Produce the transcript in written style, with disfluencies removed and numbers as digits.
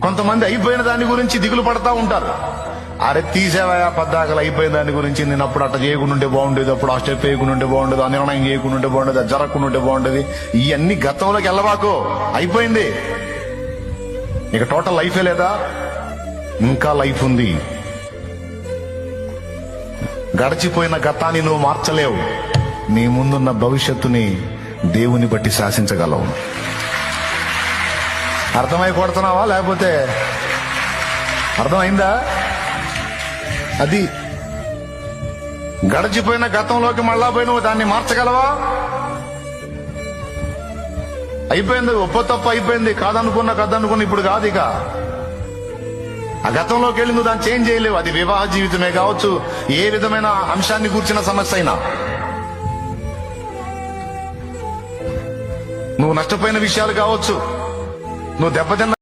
కొంతమంది అయిపోయిన దాని గురించి దిగులు పడతా ఉంటారు. అరే తీసేవా పద్దాకలు అయిపోయిన దాని గురించి, నేను అప్పుడు అట్లా చేయకుండా బాగుండేది, అప్పుడు ఆ స్టెప్ వేయకుండా బాగుండేది, ఆ నిర్ణయం చేయకుండా బాగుండేది, అది జరగకుండా బాగుండేది. ఇవన్నీ గతంలోకి వెళ్ళబాకు, అయిపోయింది. ఇక టోటల్ లైఫే లేదా, ఇంకా లైఫ్ ఉంది. గడిచిపోయిన గతాన్ని నువ్వు మార్చలేవు. నీ ముందున్న భవిష్యత్తుని దేవుని బట్టి శాసించగలవు. అర్థమై కొడుతున్నావా? లేకపోతే అర్థమైందా? అది గడిచిపోయిన గతంలోకి మళ్ళా పోయి నువ్వు దాన్ని మార్చగలవా? అయిపోయింది, ఒప్ప తప్ప అయిపోయింది, కదనుకున్న ఇప్పుడు కాదు. ఇక ఆ గతంలోకి వెళ్ళి నువ్వు దాన్ని చేంజ్ చేయలేవు. అది వివాహ జీవితమే కావచ్చు, ఏ విధమైన అంశాన్ని కూర్చిన సమస్య అయినా, నువ్వు నష్టపోయిన విషయాలు కావచ్చు, నువ్వు దెబ్బతిన్న